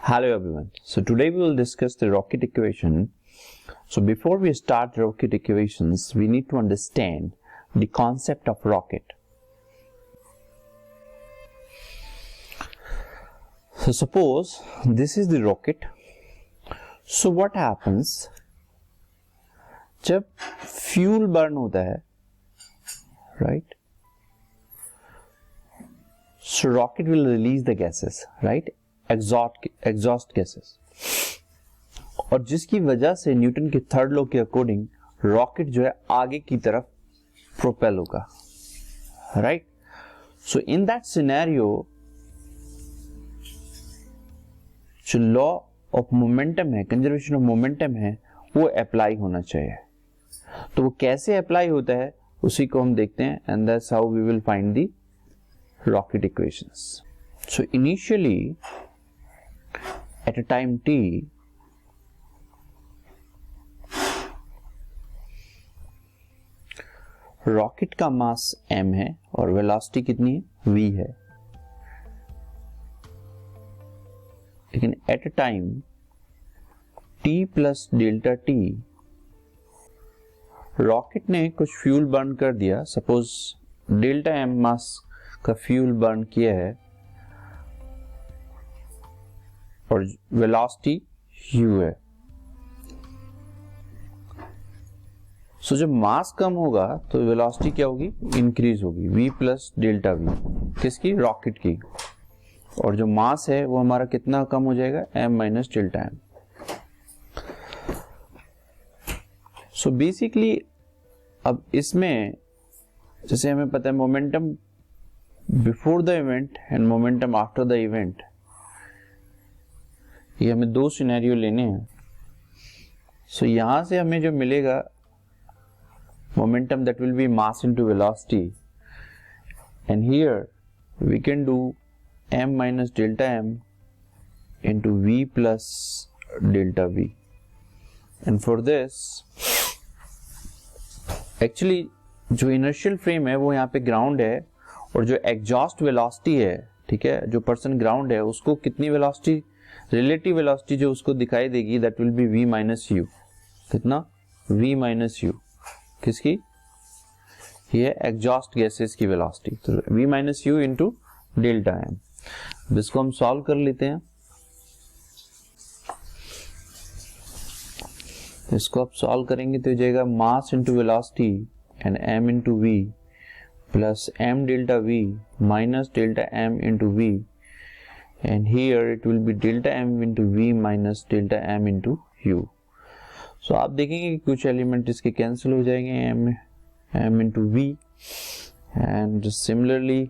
Hello everyone. So today we will discuss the rocket equation. So before we start rocket equations, we need to understand the concept of rocket. So suppose this is the rocket. So what happens जब fuel burn होता है, right? So rocket will release the gases, right? Exhaust gases. और जिसकी वजह से Newton के third law के according rocket जो है आगे की तरफ प्रोपेल होगा, right? So in that scenario जो लॉ ऑफ मोमेंटम है, कंजर्वेशन ऑफ मोमेंटम है, वो अप्लाई होना चाहिए. तो वो कैसे अप्लाई होता है उसी को हम देखते हैं, and that's how we will find the rocket equations. So initially at a time t, rocket का मास m है और वेलोसिटी कितनी है? v है. लेकिन at a time t plus delta t rocket ने कुछ फ्यूल बर्न कर दिया. सपोज डेल्टा m मास का फ्यूल बर्न किया है और वेलोसिटी u है. सो जब मास कम होगा तो वेलोसिटी क्या होगी? इंक्रीज होगी. v प्लस डेल्टा v किसकी? रॉकेट की. और जो मास है वो हमारा कितना कम हो जाएगा? m minus delta m. So basically अब इसमें जैसे हमें पता है momentum before the event and momentum after the event, ये हमें दो सिनेरियो लेने हैं. सो यहां से हमें जो मिलेगा momentum that will be mass into velocity, and here we can do m minus delta m इनटू v plus delta v. And for this actually जो इनर्शियल फ्रेम है वो यहाँ पे ग्राउंड है, और जो एग्जॉस्ट वेलोसिटी है, ठीक है, जो पर्सन ग्राउंड है उसको कितनी वेलोसिटी, रिलेटिव वेलोसिटी जो उसको दिखाई देगी that will B v minus you. कितना? v minus you. किसकी? ये एग्जॉस्ट गैसेस की वेलोसिटी. तो v minus you into delta m. इसको हम सॉल्व कर लेते हैं. इसको आप सॉल्व करेंगे तो हो जाएगा mass into velocity and m into v plus m delta v minus delta m into v, and here it will be delta m into v minus delta m into u. So आप देखेंगे कि कुछ element इसके cancel हो जाएंगे, m into v, and similarly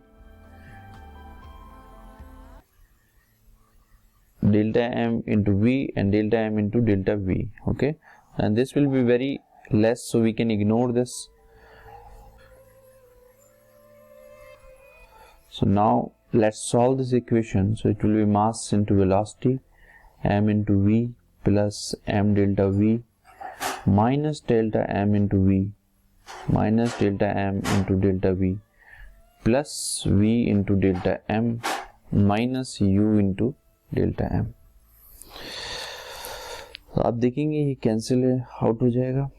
delta m into v and delta m into delta v. Okay, and this will be very less, so we can ignore this. So now let's solve this equation. So it will be mass into velocity, m into v plus m delta v minus delta m into v minus delta m into delta v plus v into delta m minus u into delta m. तो आप देखेंगे ये cancel out हो जाएगा,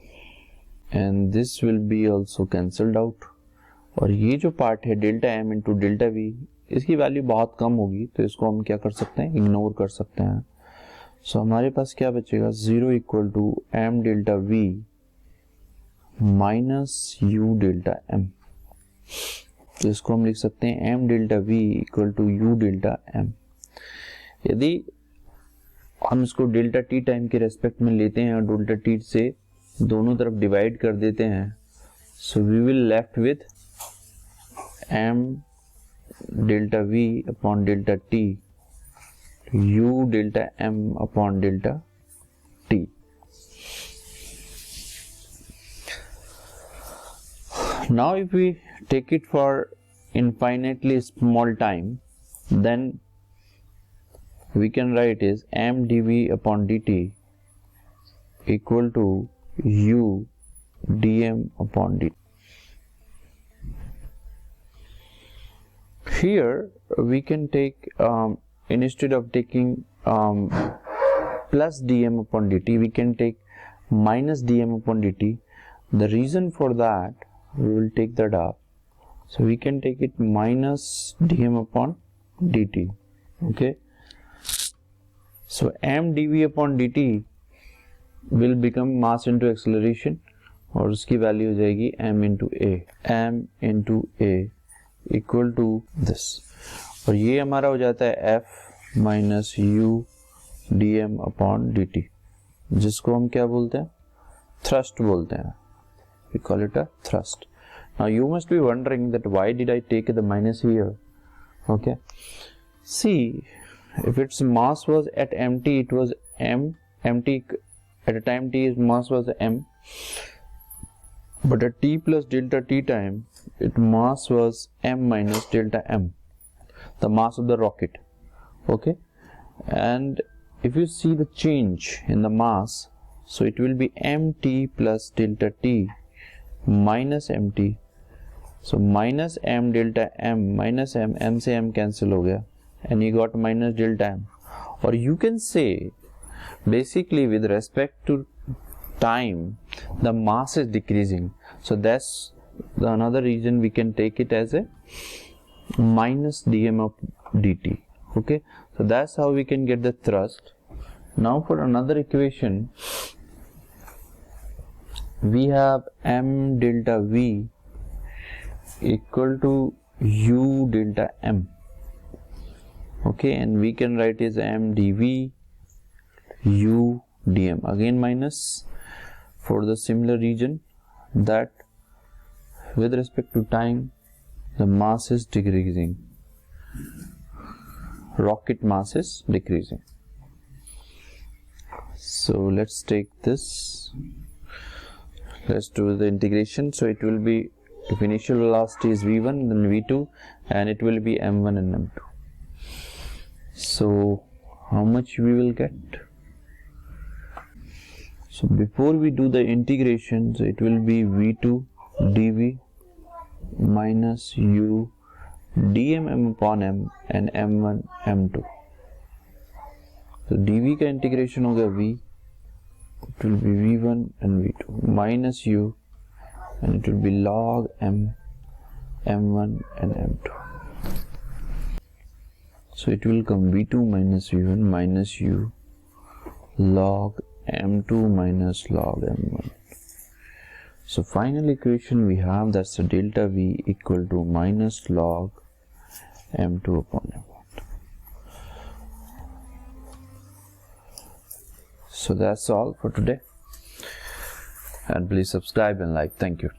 and this will be also cancelled out. और ये जो part है delta m into delta v, इसकी वैल्यू बहुत कम होगी, तो इसको हम क्या कर सकते हैं? इग्नोर कर सकते हैं. सो हमारे पास क्या बचेगा? 0 equal to m delta v minus u delta m. तो इसको हम लिख सकते हैं m delta v equal to u delta m. यदि हम इसको डेल्टा t टाइम के रेस्पेक्ट में लेते हैं और डेल्टा t से दोनों तरफ डिवाइड कर देते हैं, so we will left with m delta v upon delta t u delta m upon delta t. Now if we take it for infinitely small time, then we can write is m dv upon dt equal to u dm upon dt. Here we can take instead of taking plus dm upon dt, we can take minus dm upon dt. The reason for that, we will take that up. So we can take it minus dm upon dt. Okay. So m dv upon dt will become mass into acceleration, और उसकी value हो जाएगी m into a equal to this, और ये हमारा हो जाता है f minus u d m upon d t, जिसको हम क्या बोलते हैं, थ्रस्ट बोलते हैं. We call it a thrust. Now you must be wondering that why did I take the minus here? Okay. See, if its mass was at mt, it was mt at a time t, its mass was m. But at t plus delta t time, its mass was m minus delta m, the mass of the rocket. Okay. And if you see the change in the mass, so it will be mt plus delta t minus mt. So minus m delta m minus m से m cancel हो गया, and you got minus delta m. Or you can say basically with respect to time the mass is decreasing, so that's the another reason we can take it as a minus dm of dt. Okay, so that's how we can get the thrust. Now for another equation, we have m delta v equal to u delta m. Okay, and we can write as m dv u dm, again minus for the similar region that with respect to time the mass is decreasing, rocket mass is decreasing. So let's take this, let's do the integration. So it will be, if initial velocity is v1, then v2, and it will be m1 and m2. So how much we will get? So before we do the integration, so it will be v2 dv minus u dm m upon m and m1 m2. So dv का integration होगा v, it will be v1 and v2 minus u, and it will be log m m1 and m2. So it will come v2 minus v1 minus u log m2 minus log m1. So final equation we have, that's the delta v equal to minus log m2 upon m1. So that's all for today, and please subscribe and like. Thank you.